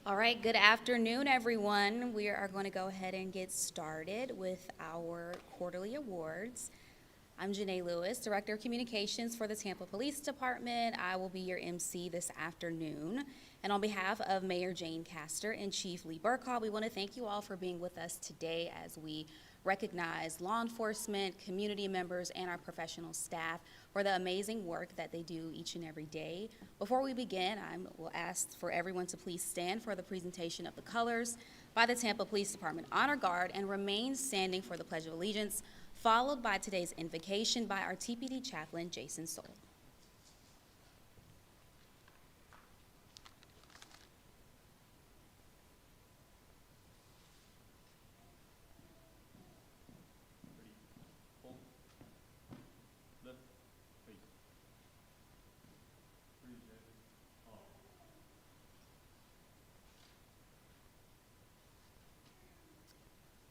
All right, good afternoon, everyone. We are going to go ahead and get started with our quarterly awards. I'm Janae Lewis, Director of Communications for the Tampa Police Department. I will be your MC this afternoon. And on behalf of Mayor Jane Castor and Chief Lee Burkall, we want to thank you all for being with us today as we recognize law enforcement, community members, and our professional staff for the amazing work that they do each and every day. Before we begin, I will ask for everyone to please stand for the presentation of the colors by the Tampa Police Department Honor Guard and remain standing for the Pledge of Allegiance, followed by today's invocation by our TPD chaplain, Jason Soul.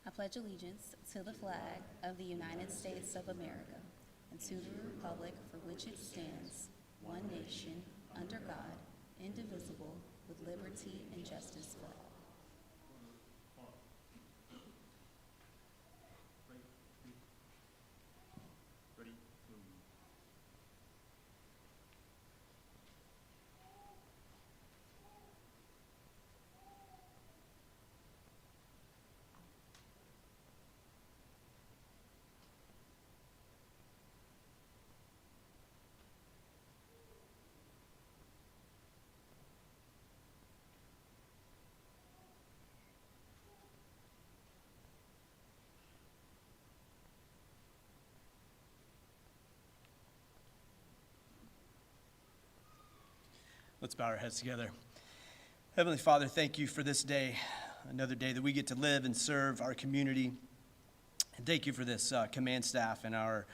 I pledge allegiance to the flag of the United States of America and to the republic for which it stands, one nation, under God, indivisible, with liberty and justice for all. Let's bow our heads together. Heavenly Father, thank you for this day, another day that we get to live and serve our community. And thank you for this command staff and our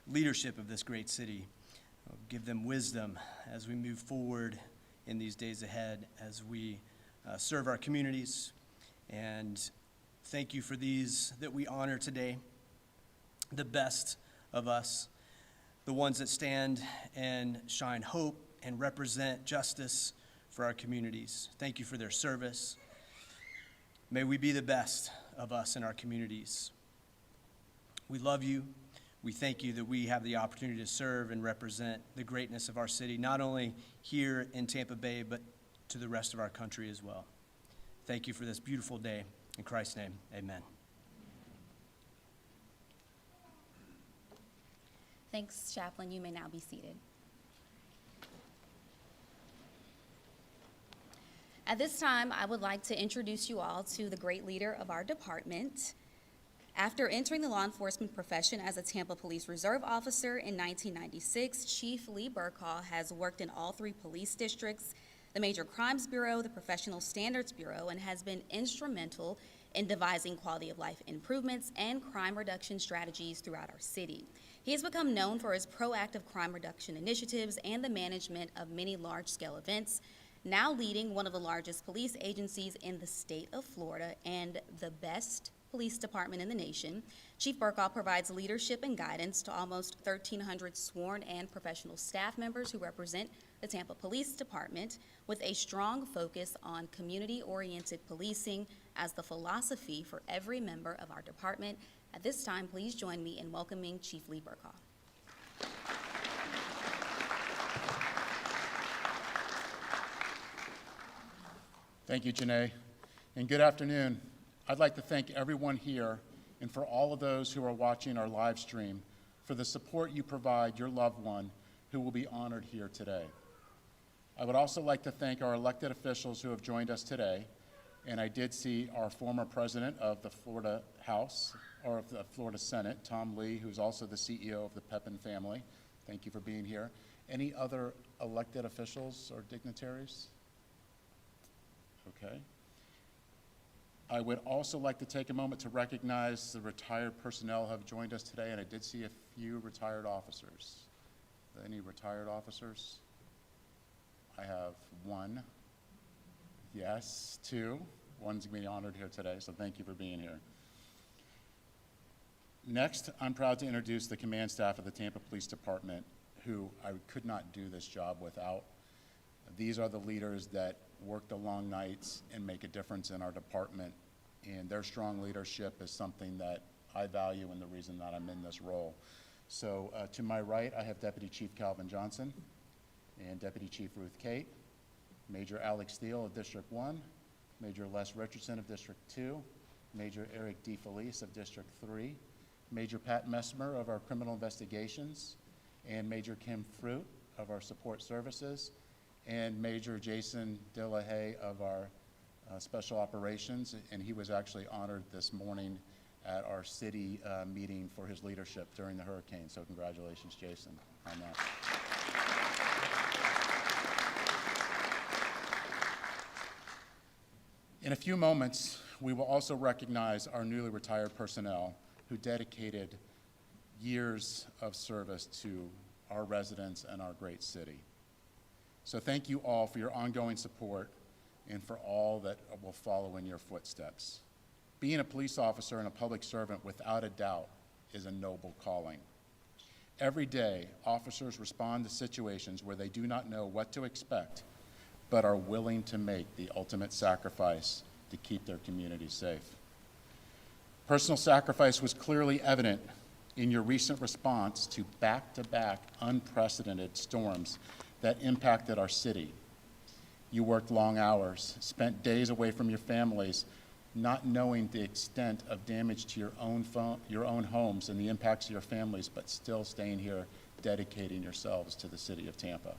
leadership of this great city. Give them wisdom as we move forward in these days ahead, as we serve our communities. And thank you for these that we honor today, the best of us, the ones that stand and shine hope and represent justice for our communities. Thank you for their service. May we be the best of us in our communities. We love you. We thank you that we have the opportunity to serve and represent the greatness of our city, not only here in Tampa Bay, but to the rest of our country as well. Thank you for this beautiful day. In Christ's name, amen. Thanks, Chaplain. You may now be seated. At this time, I would like to introduce you all to the great leader of our department. After entering the law enforcement profession as a Tampa Police Reserve officer in 1996, Chief Lee Burkall has worked in all three police districts, the Major Crimes Bureau, the Professional Standards Bureau, and has been instrumental in devising quality of life improvements and crime reduction strategies throughout our city. He has become known for his proactive crime reduction initiatives and the management of many large-scale events, now leading one of the largest police agencies in the state of Florida and the best police department in the nation. Chief Burkall provides leadership and guidance to almost 1,300 sworn and professional staff members who represent the Tampa Police Department, with a strong focus on community-oriented policing as the philosophy for every member of our department. At this time, please join me in welcoming Chief Lee Burkall. Thank you, Janae, and good afternoon. I'd like to thank everyone here and for all of those who are watching our live stream for the support you provide your loved one who will be honored here today. I would also like to thank our elected officials who have joined us today, and I did see our former president of the Florida House, or of the Florida Senate, Tom Lee, who's also the CEO of the Pepin family. Thank you for being here. Any other elected officials or dignitaries? Okay. I would also like to take a moment to recognize the retired personnel who have joined us today, and I did see a few retired officers. Any retired officers? I have one. Yes, two. One's going to be honored here today, so thank you for being here. Next, I'm proud to introduce the command staff of the Tampa Police Department, who I could not do this job without. These are the leaders that work the long nights and make a difference in our department, and their strong leadership is something that I value and the reason that I'm in this role. So to my right, I have Deputy Chief Calvin Johnson and Deputy Chief Ruth Kate, Major Alex Steele of District 1, Major Les Richardson of District 2, Major Eric DeFelice of District 3, Major Pat Messmer of our Criminal Investigations, and Major Kim Fruit of our Support Services, and Major Jason Delahaye of our Special Operations, and he was actually honored this morning at our city meeting for his leadership during the hurricane. So congratulations, Jason, on that. In a few moments, we will also recognize our newly retired personnel who dedicated years of service to our residents and our great city. So thank you all for your ongoing support and for all that will follow in your footsteps. Being a police officer and a public servant, without a doubt, is a noble calling. Every day, officers respond to situations where they do not know what to expect, but are willing to make the ultimate sacrifice to keep their community safe. Personal sacrifice was clearly evident in your recent response to back-to-back unprecedented storms that impacted our city. You worked long hours, spent days away from your families, not knowing the extent of damage to your own homes and the impacts of your families, but still staying here, dedicating yourselves to the city of Tampa.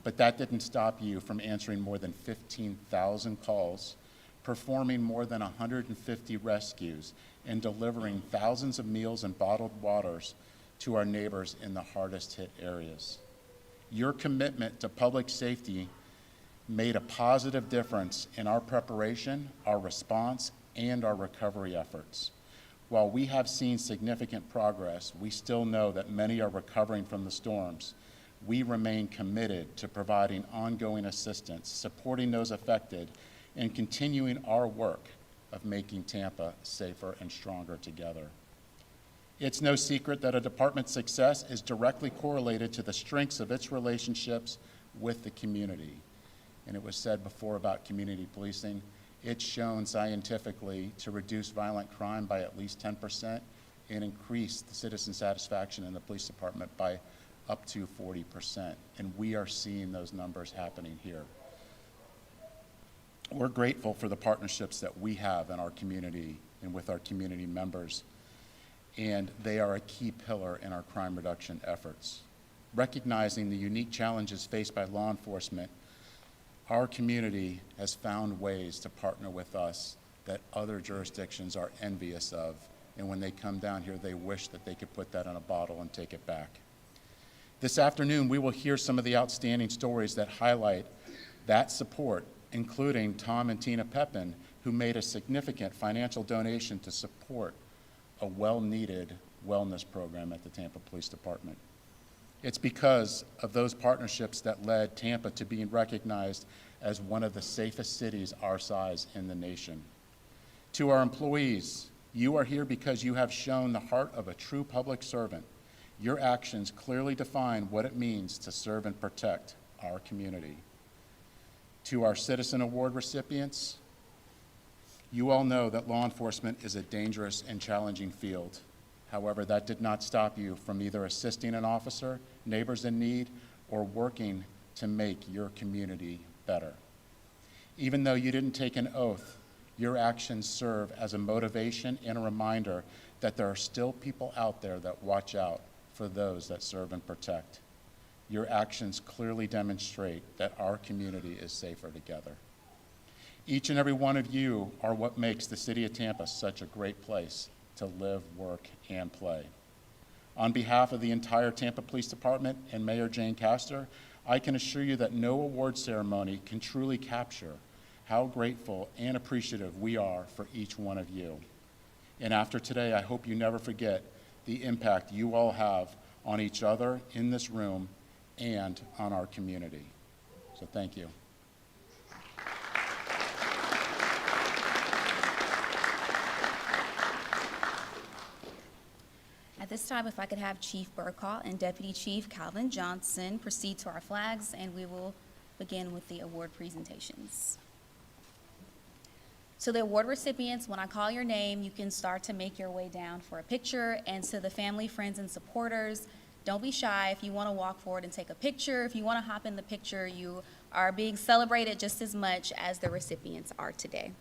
But that didn't stop you from answering more than 15,000 calls, performing more than 150 rescues, and delivering thousands of meals and bottled waters to our neighbors in the hardest hit areas. Your commitment to public safety made a positive difference in our preparation, our response, and our recovery efforts. While we have seen significant progress, we still know that many are recovering from the storms. We remain committed to providing ongoing assistance, supporting those affected, and continuing our work of making Tampa safer and stronger together. It's no secret that a department's success is directly correlated to the strengths of its relationships with the community. And it was said before about community policing, it's shown scientifically to reduce violent crime by at least 10% and increase the citizen satisfaction in the police department by up to 40%. And we are seeing those numbers happening here. We're grateful for the partnerships that we have in our community and with our community members, and they are a key pillar in our crime reduction efforts. Recognizing the unique challenges faced by law enforcement, our community has found ways to partner with us that other jurisdictions are envious of, and when they come down here, they wish that they could put that in a bottle and take it back. This afternoon, we will hear some of the outstanding stories that highlight that support, including Tom and Tina Pepin, who made a significant financial donation to support a well-needed wellness program at the Tampa Police Department. It's because of those partnerships that led Tampa to being recognized as one of the safest cities our size in the nation. To our employees, you are here because you have shown the heart of a true public servant. Your actions clearly define what it means to serve and protect our community. To our Citizen Award recipients, you all know that law enforcement is a dangerous and challenging field. However, that did not stop you from either assisting an officer, neighbors in need, or working to make your community better. Even though you didn't take an oath, your actions serve as a motivation and a reminder that there are still people out there that watch out for those that serve and protect. Your actions clearly demonstrate that our community is safer together. Each and every one of you are what makes the City of Tampa such a great place to live, work, and play. On behalf of the entire Tampa Police Department and Mayor Jane Castor, I can assure you that no award ceremony can truly capture how grateful and appreciative we are for each one of you. And after today, I hope you never forget the impact you all have on each other in this room and on our community. So thank you. At this time, if I could have Chief Burkaw and Deputy Chief Calvin Johnson proceed to our flags, and we will begin with the award presentations. To the award recipients, when I call your name, you can start to make your way down for a picture. And to the family, friends, and supporters, don't be shy. If you want to walk forward and take a picture, if you want to hop in the picture, you are being celebrated just as much as the recipients are today.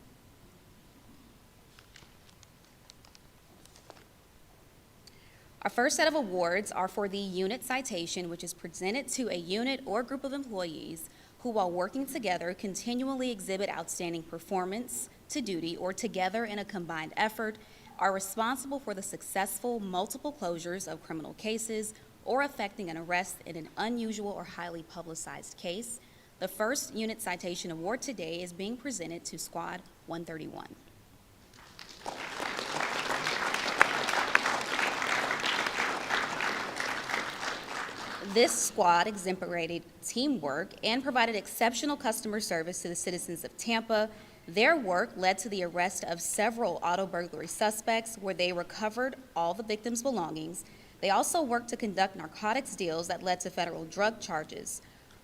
Our first set of awards are for the unit citation, which is presented to a unit or group of employees who, while working together, continually exhibit outstanding performance to duty or together in a combined effort, are responsible for the successful multiple closures of criminal cases or effecting an arrest in an unusual or highly publicized case. The first unit citation award today is being presented to Squad 131. This squad exemplified teamwork and provided exceptional customer service to the citizens of Tampa. Their work led to the arrest of several auto burglary suspects where they recovered all the victims' belongings. They also worked to conduct narcotics deals that led to federal drug charges.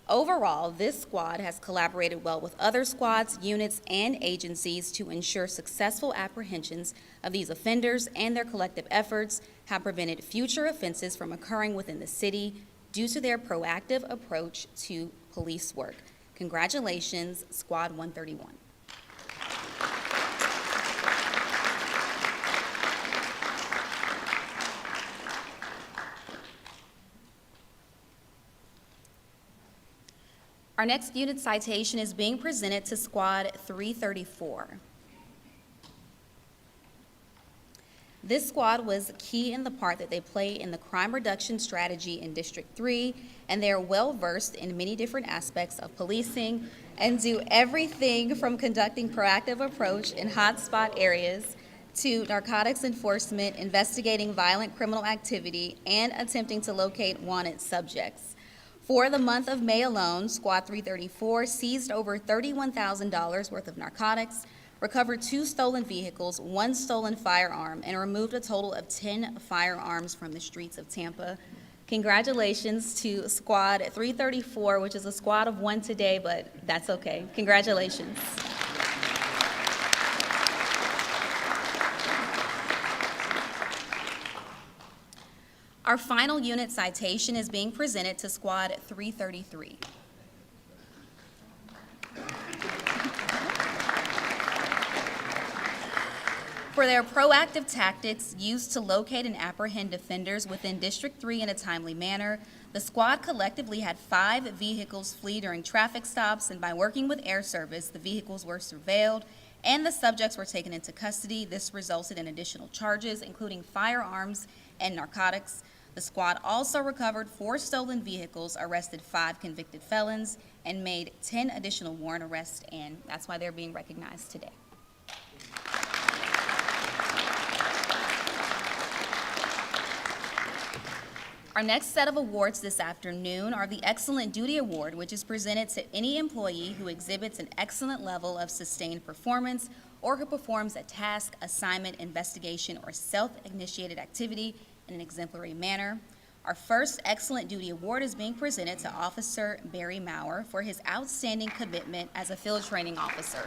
Overall, this squad has collaborated well with other squads, units, and agencies to ensure successful apprehensions of these offenders, and their collective efforts have prevented future offenses from occurring within the city due to their proactive approach to police work. Congratulations, Squad 131. Our next unit citation is being presented to Squad 334. This squad was key in the part that they play in the crime reduction strategy in District 3, and they are well-versed in many different aspects of policing and do everything from conducting proactive approach in hotspot areas to narcotics enforcement, investigating violent criminal activity, and attempting to locate wanted subjects. For the month of May alone, Squad 334 seized over $31,000 worth of narcotics, recovered 2 stolen vehicles, 1 stolen firearm, and removed a total of 10 firearms from the streets of Tampa. Congratulations to Squad 334, which is a squad of 1 today, but that's okay. Congratulations. Our final unit citation is being presented to Squad 333. For their proactive tactics used to locate and apprehend offenders within District 3 in a timely manner, the squad collectively had 5 vehicles flee during traffic stops, and by working with air service, the vehicles were surveilled and the subjects were taken into custody. This resulted in additional charges, including firearms and narcotics. The squad also recovered 4 stolen vehicles, arrested 5 convicted felons, and made 10 additional warrant arrests, and that's why they're being recognized today. Our next set of awards this afternoon are the Excellent Duty Award, which is presented to any employee who exhibits an excellent level of sustained performance or who performs a task, assignment, investigation, or self-initiated activity in an exemplary manner. Our first Excellent Duty Award is being presented to Officer Barry Maurer for his outstanding commitment as a field training officer.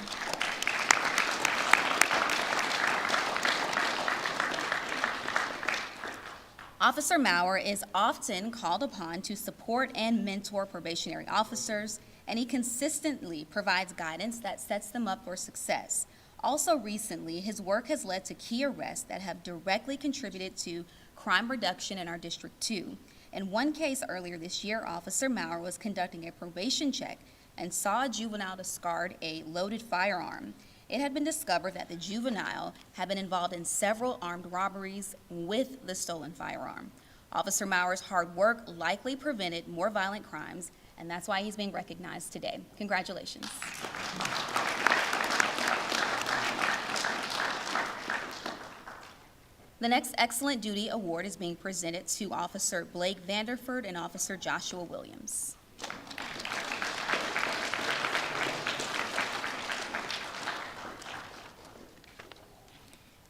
Officer Maurer is often called upon to support and mentor probationary officers, and he consistently provides guidance that sets them up for success. Also recently, his work has led to key arrests that have directly contributed to crime reduction in our District 2. In one case earlier this year, Officer Maurer was conducting a probation check and saw a juvenile discard a loaded firearm. It had been discovered that the juvenile had been involved in several armed robberies with the stolen firearm. Officer Maurer's hard work likely prevented more violent crimes, and that's why he's being recognized today. Congratulations. The next Excellent Duty Award is being presented to Officer Blake Vanderford and Officer Joshua Williams.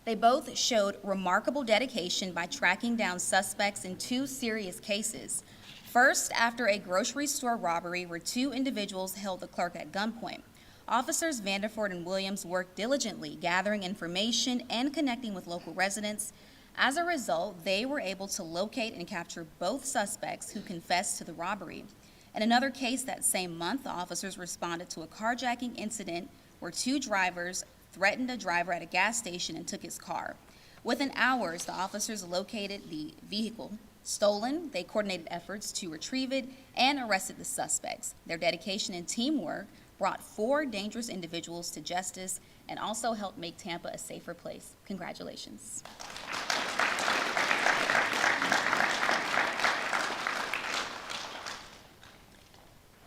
They both showed remarkable dedication by tracking down suspects in 2 serious cases. First, after a grocery store robbery where two individuals held the clerk at gunpoint, officers Vanderford and Williams worked diligently gathering information and connecting with local residents. As a result, they were able to locate and capture both suspects who confessed to the robbery. In another case that same month, the officers responded to a carjacking incident where two drivers threatened a driver at a gas station and took his car. Within hours, the officers located the vehicle stolen. They coordinated efforts to retrieve it and arrested the suspects. Their dedication and teamwork brought 4 dangerous individuals to justice and also helped make Tampa a safer place. Congratulations.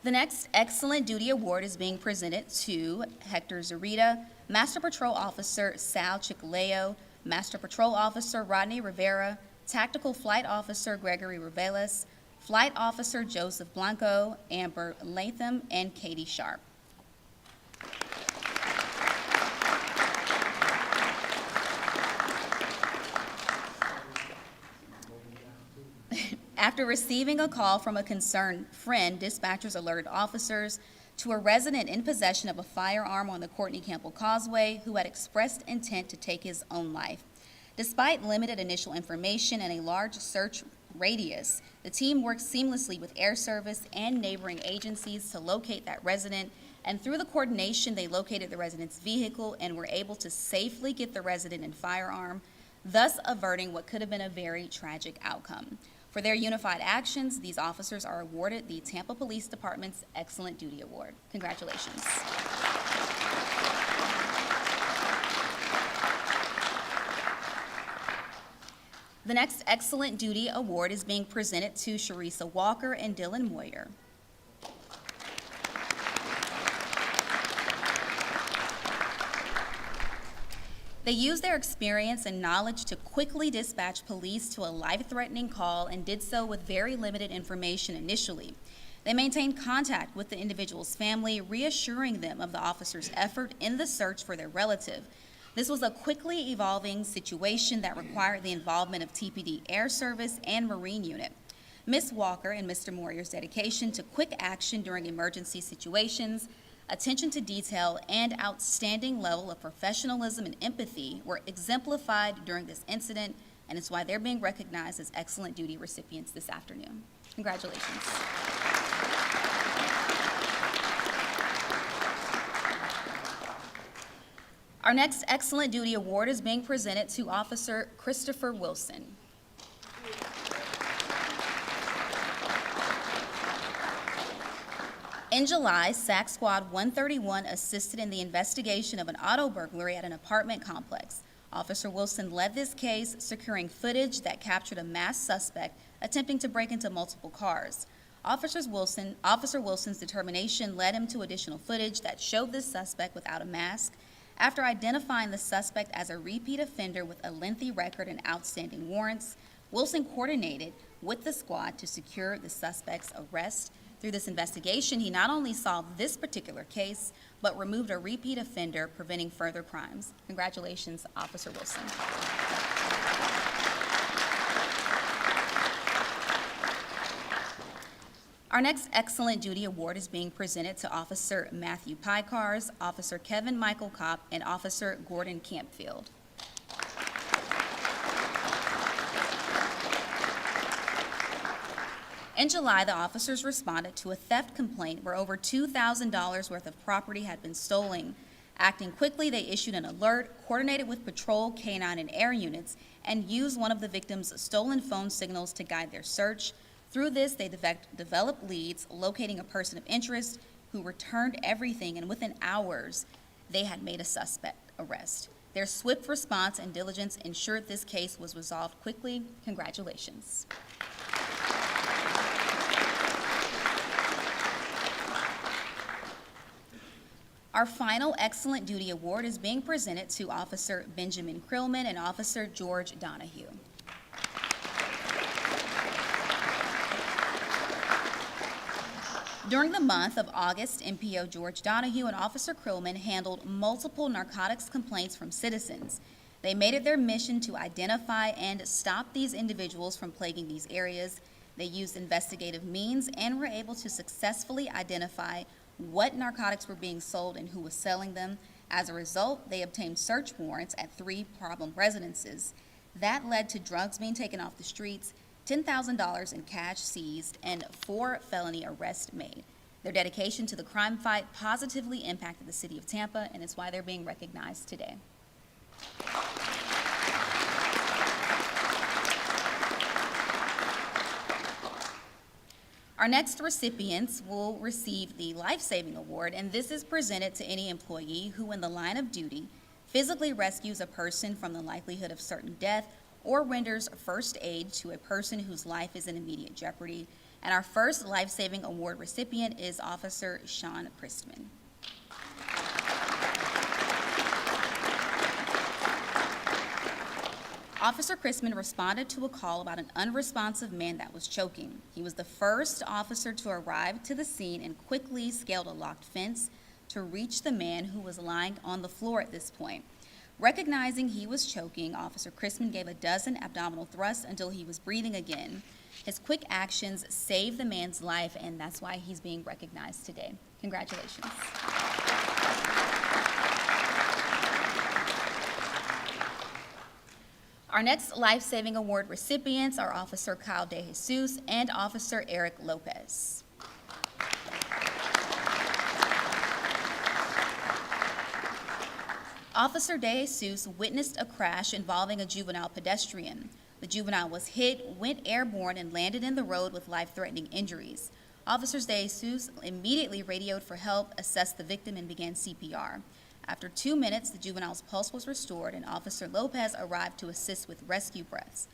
The next Excellent Duty Award is being presented to Hector Zarita, Master Patrol Officer Sal Chicaleo, Master Patrol Officer Rodney Rivera, Tactical Flight Officer Gregory Reveles, Flight Officer Joseph Blanco, Amber Latham, and Katie Sharp. After receiving a call from a concerned friend, dispatchers alerted officers to a resident in possession of a firearm on the Courtney Campbell Causeway who had expressed intent to take his own life. Despite limited initial information and a large search radius, the team worked seamlessly with Air Service and neighboring agencies to locate that resident, and through the coordination, they located the resident's vehicle and were able to safely get the resident and firearm, thus averting what could have been a very tragic outcome. For their unified actions, these officers are awarded the Tampa Police Department's Excellent Duty Award. Congratulations. The next Excellent Duty Award is being presented to Sharisa Walker and Dylan Moyer. They used their experience and knowledge to quickly dispatch police to a life-threatening call and did so with very limited information initially. They maintained contact with the individual's family, reassuring them of the officer's effort in the search for their relative. This was a quickly evolving situation that required the involvement of TPD Air Service and Marine Unit. Ms. Walker and Mr. Moyer's dedication to quick action during emergency situations, attention to detail, and outstanding level of professionalism and empathy were exemplified during this incident, and it's why they're being recognized as Excellent Duty recipients this afternoon. Congratulations. Our next Excellent Duty Award is being presented to Officer Christopher Wilson. In July, SAC Squad 131 assisted in the investigation of an auto burglary at an apartment complex. Officer Wilson led this case, securing footage that captured a masked suspect attempting to break into multiple cars. Officer Wilson's determination led him to additional footage that showed this suspect without a mask. After identifying the suspect as a repeat offender with a lengthy record and outstanding warrants, Wilson coordinated with the squad to secure the suspect's arrest. Through this investigation, he not only solved this particular case, but removed a repeat offender, preventing further crimes. Congratulations, Officer Wilson. Our next Excellent Duty Award is being presented to Officer Matthew Picars, Officer Kevin Michael Kopp, and Officer Gordon Campfield. In July, the officers responded to a theft complaint where over $2,000 worth of property had been stolen. Acting quickly, they issued an alert, coordinated with patrol, canine, and air units, and used one of the victim's stolen phone signals to guide their search. Through this, they developed leads, locating a person of interest who returned everything, and within hours, they had made a suspect arrest. Their swift response and diligence ensured this case was resolved quickly. Congratulations. Our final Excellent Duty Award is being presented to Officer Benjamin Krillman and Officer George Donahue. During the month of August, MPO George Donahue and Officer Krillman handled multiple narcotics complaints from citizens. They made it their mission to identify and stop these individuals from plaguing these areas. They used investigative means and were able to successfully identify what narcotics were being sold and who was selling them. As a result, they obtained search warrants at 3 problem residences. That led to drugs being taken off the streets, $10,000 in cash seized, and 4 felony arrests made. Their dedication to the crime fight positively impacted the City of Tampa, and it's why they're being recognized today. Our next recipients will receive the Life Saving Award, and this is presented to any employee who, in the line of duty, physically rescues a person from the likelihood of certain death or renders first aid to a person whose life is in immediate jeopardy. And our first Life Saving Award recipient is Officer Sean Christman. Officer Christman responded to a call about an unresponsive man that was choking. He was the first officer to arrive to the scene and quickly scaled a locked fence to reach the man who was lying on the floor at this point. Recognizing he was choking, Officer Christman gave a dozen abdominal thrusts until he was breathing again. His quick actions saved the man's life, and that's why he's being recognized today. Congratulations. Our next Life Saving Award recipients are Officer Kyle DeJesus and Officer Eric Lopez. Officer DeJesus witnessed a crash involving a juvenile pedestrian. The juvenile was hit, went airborne, and landed in the road with life-threatening injuries. Officers DeJesus immediately radioed for help, assessed the victim, and began CPR. After 2 minutes, the juvenile's pulse was restored, and Officer Lopez arrived to assist with rescue breaths.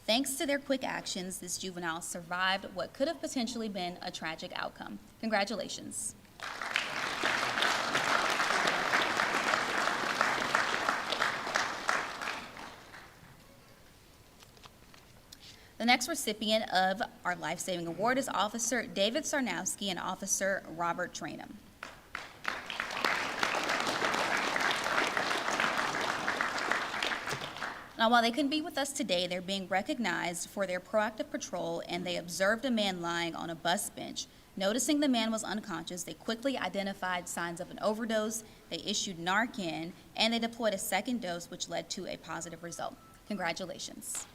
Thanks to their quick actions, this juvenile survived what could have potentially been a tragic outcome. Congratulations. The next recipient of our Life Saving Award is Officer David Sarnowski and Officer Robert Trainum. Now, while they couldn't be with us today, they're being recognized for their proactive patrol, and they observed a man lying on a bus bench. Noticing the man was unconscious, they quickly identified signs of an overdose, they issued Narcan, and they deployed a second dose, which led to a positive result. Congratulations.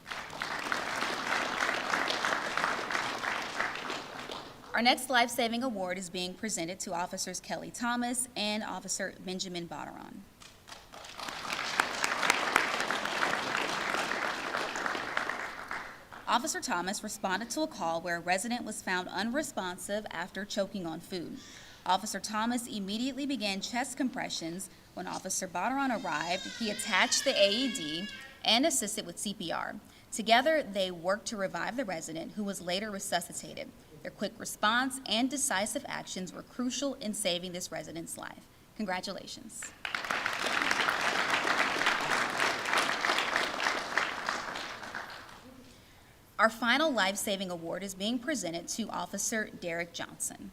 Our next Life Saving Award is being presented to Officers Kelly Thomas and Officer Benjamin Badaron. Officer Thomas responded to a call where a resident was found unresponsive after choking on food. Officer Thomas immediately began chest compressions. When Officer Badaron arrived, he attached the AED and assisted with CPR. Together, they worked to revive the resident, who was later resuscitated. Their quick response and decisive actions were crucial in saving this resident's life. Congratulations. Our final Life Saving Award is being presented to Officer Derek Johnson.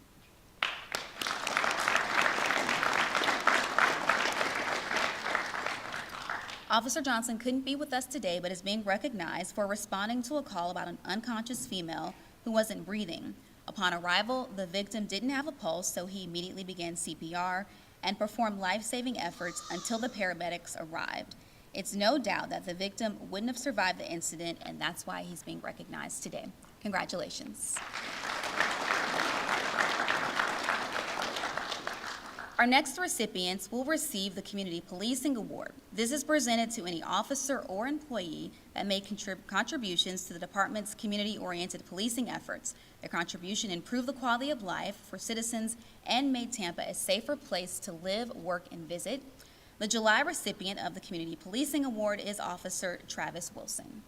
Officer Johnson couldn't be with us today, but is being recognized for responding to a call about an unconscious female who wasn't breathing. Upon arrival, the victim didn't have a pulse, so he immediately began CPR and performed life-saving efforts until the paramedics arrived. It's no doubt that the victim wouldn't have survived the incident, and that's why he's being recognized today. Congratulations. Our next recipients will receive the Community Policing Award. This is presented to any officer or employee that made contributions to the department's community-oriented policing efforts. Their contribution improved the quality of life for citizens and made Tampa a safer place to live, work, and visit. The July recipient of the Community Policing Award is Officer Travis Wilson.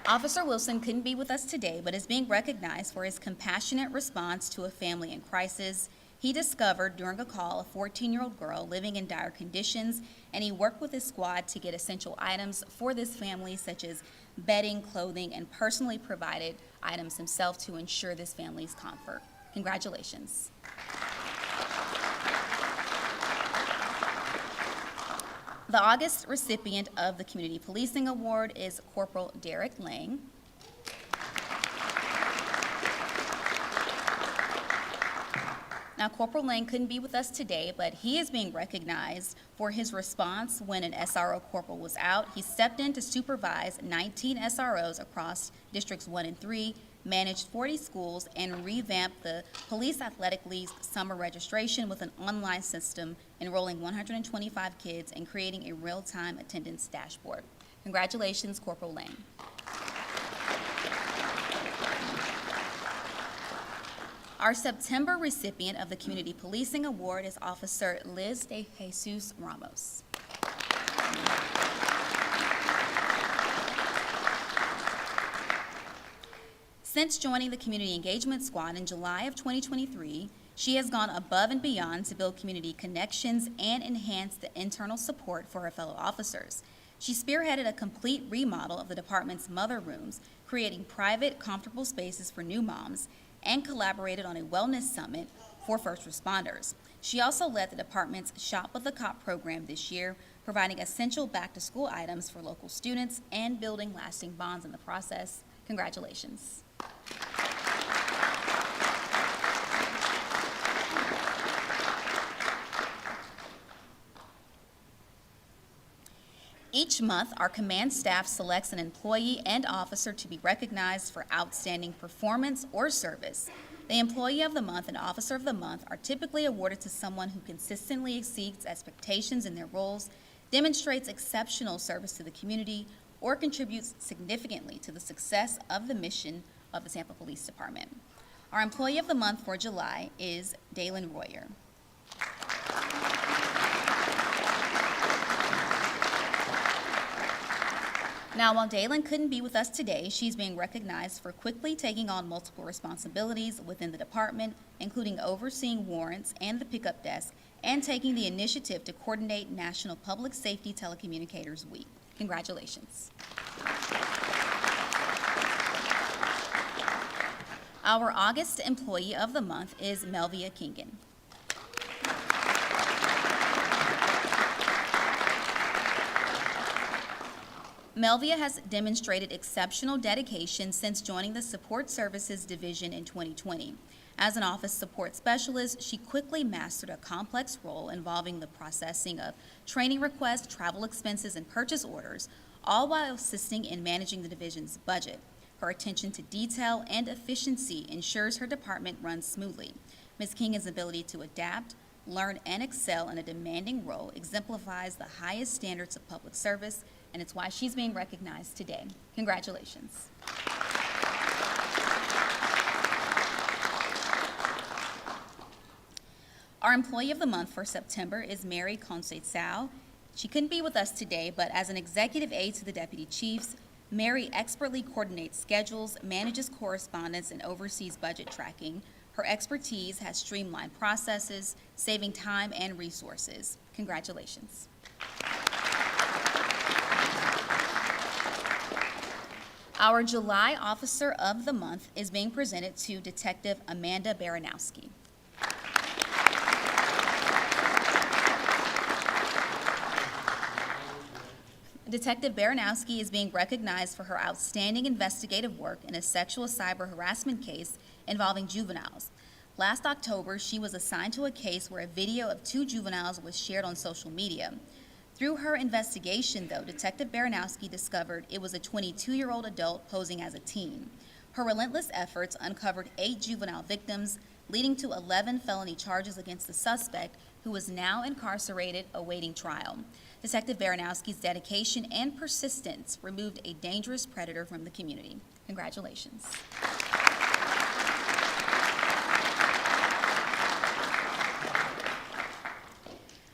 Officer Wilson couldn't be with us today, but is being recognized for his compassionate response to a family in crisis. He discovered during a call a 14-year-old girl living in dire conditions, and he worked with his squad to get essential items for this family, such as bedding, clothing, and personally provided items himself to ensure this family's comfort. Congratulations. The August recipient of the Community Policing Award is Corporal Derek Lang. Now, Corporal Lang couldn't be with us today, but he is being recognized for his response when an SRO corporal was out. He stepped in to supervise 19 SROs across Districts 1 and 3, managed 40 schools, and revamped the Police Athletic League's summer registration with an online system, enrolling 125 kids and creating a real-time attendance dashboard. Congratulations, Corporal Lang. Our September recipient of the Community Policing Award is Officer Liz DeJesus Ramos. Since joining the Community Engagement Squad in July of 2023, she has gone above and beyond to build community connections and enhance the internal support for her fellow officers. She spearheaded a complete remodel of the department's mother rooms, creating private, comfortable spaces for new moms, and collaborated on a wellness summit for first responders. She also led the department's Shop with a Cop program this year, providing essential back-to-school items for local students and building lasting bonds in the process. Congratulations. Each month, our command staff selects an employee and officer to be recognized for outstanding performance or service. The Employee of the Month and Officer of the Month are typically awarded to someone who consistently exceeds expectations in their roles, demonstrates exceptional service to the community, or contributes significantly to the success of the mission of the Tampa Police Department. Our Employee of the Month for July is Dalen Royer. Now, while Dalen couldn't be with us today, she's being recognized for quickly taking on multiple responsibilities within the department, including overseeing warrants and the pickup desk, and taking the initiative to coordinate National Public Safety Telecommunicators Week. Congratulations. Our August Employee of the Month is Melvia Kingen. Melvia has demonstrated exceptional dedication since joining the Support Services Division in 2020. As an office support specialist, she quickly mastered a complex role involving the processing of training requests, travel expenses, and purchase orders, all while assisting in managing the division's budget. Her attention to detail and efficiency ensures her department runs smoothly. Ms. Kingen's ability to adapt, learn, and excel in a demanding role exemplifies the highest standards of public service, and it's why she's being recognized today. Congratulations. Our Employee of the Month for September is Mary Conceição. She couldn't be with us today, but as an executive aide to the deputy chiefs, Mary expertly coordinates schedules, manages correspondence, and oversees budget tracking. Her expertise has streamlined processes, saving time and resources. Congratulations. Our July Officer of the Month is being presented to Detective Amanda Baranowski. Detective Baranowski is being recognized for her outstanding investigative work in a sexual cyber harassment case involving juveniles. Last October, she was assigned to a case where a video of 2 juveniles was shared on social media. Through her investigation, though, Detective Baranowski discovered it was a 22-year-old adult posing as a teen. Her relentless efforts uncovered 8 juvenile victims, leading to 11 felony charges against the suspect, who is now incarcerated awaiting trial. Detective Baranowski's dedication and persistence removed a dangerous predator from the community. Congratulations.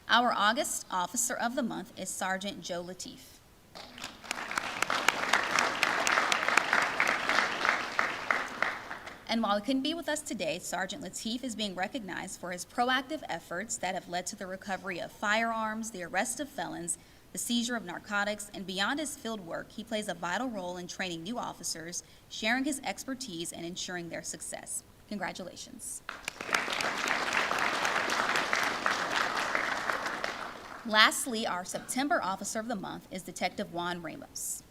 Our August Officer of the Month is Sergeant Joe Latif. And while he couldn't be with us today, Sergeant Latif is being recognized for his proactive efforts that have led to the recovery of firearms, the arrest of felons, the seizure of narcotics, and beyond his field work, he plays a vital role in training new officers, sharing his expertise, and ensuring their success. Congratulations. Lastly, our September Officer of the Month is Detective Juan Ramos.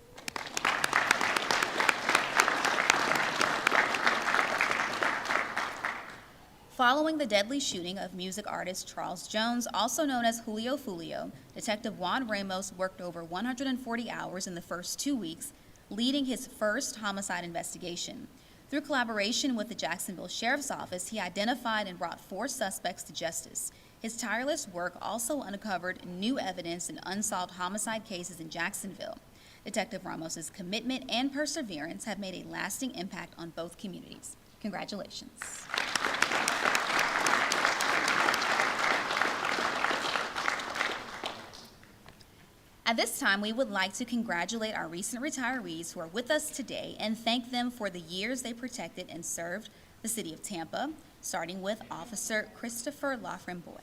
Following the deadly shooting of music artist Charles Jones, also known as Julio Fulio, Detective Juan Ramos worked over 140 hours in the first 2 weeks, leading his first homicide investigation. Through collaboration with the Jacksonville Sheriff's Office, he identified and brought 4 suspects to justice. His tireless work also uncovered new evidence in unsolved homicide cases in Jacksonville. Detective Ramos's commitment and perseverance have made a lasting impact on both communities. Congratulations. At this time, we would like to congratulate our recent retirees who are with us today and thank them for the years they protected and served the City of Tampa, starting with Officer Christopher Laframboy.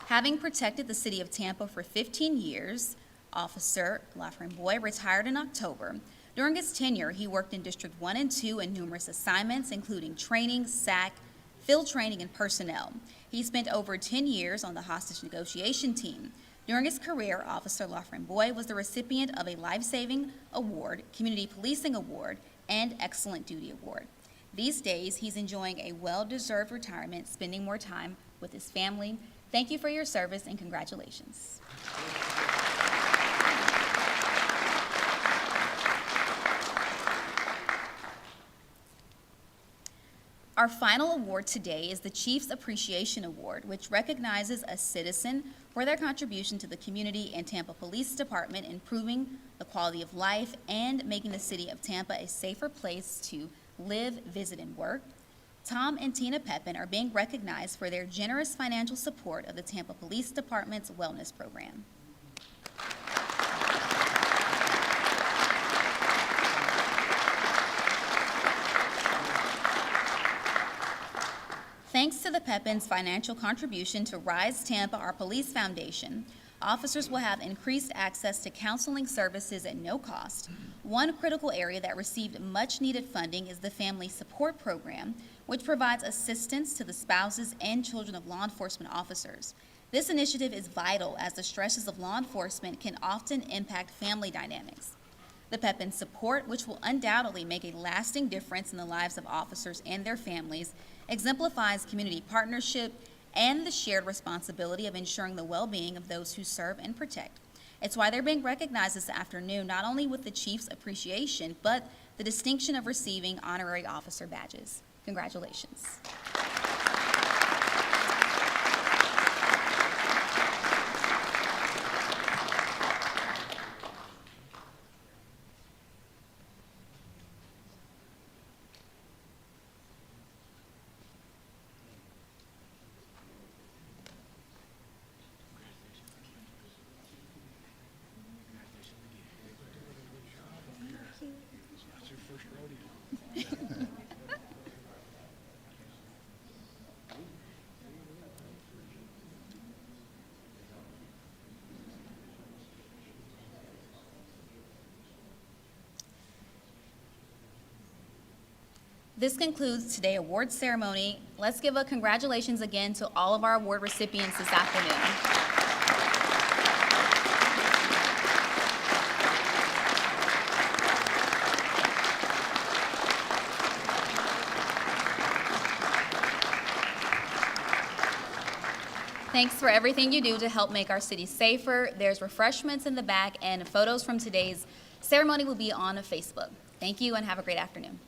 Having protected the City of Tampa for 15 years, Officer Laframboy retired in October. During his tenure, he worked in District 1 and 2 in numerous assignments, including training, SAC, field training, and personnel. He spent over 10 years on the hostage negotiation team. During his career, Officer Laframboy was the recipient of a Life-Saving Award, Community Policing Award, and Excellent Duty Award. These days, he's enjoying a well-deserved retirement, spending more time with his family. Thank you for your service and congratulations. Our final award today is the Chief's Appreciation Award, which recognizes a citizen for their contribution to the community and Tampa Police Department, improving the quality of life and making the City of Tampa a safer place to live, visit, and work. Tom and Tina Pepin are being recognized for their generous financial support of the Tampa Police Department's wellness program. Thanks to the Pepins' financial contribution to Rise Tampa, our police foundation, officers will have increased access to counseling services at no cost. One critical area that received much-needed funding is the Family Support Program, which provides assistance to the spouses and children of law enforcement officers. This initiative is vital as the stresses of law enforcement can often impact family dynamics. The Pepin support, which will undoubtedly make a lasting difference in the lives of officers and their families, exemplifies community partnership and the shared responsibility of ensuring the well-being of those who serve and protect. It's why they're being recognized this afternoon, not only with the Chief's appreciation, but the distinction of receiving honorary officer badges. Congratulations. This concludes today's award ceremony. Let's give a congratulations again to all of our award recipients this afternoon. Thanks for everything you do to help make our city safer. There's refreshments in the back, and photos from today's ceremony will be on Facebook. Thank you and have a great afternoon.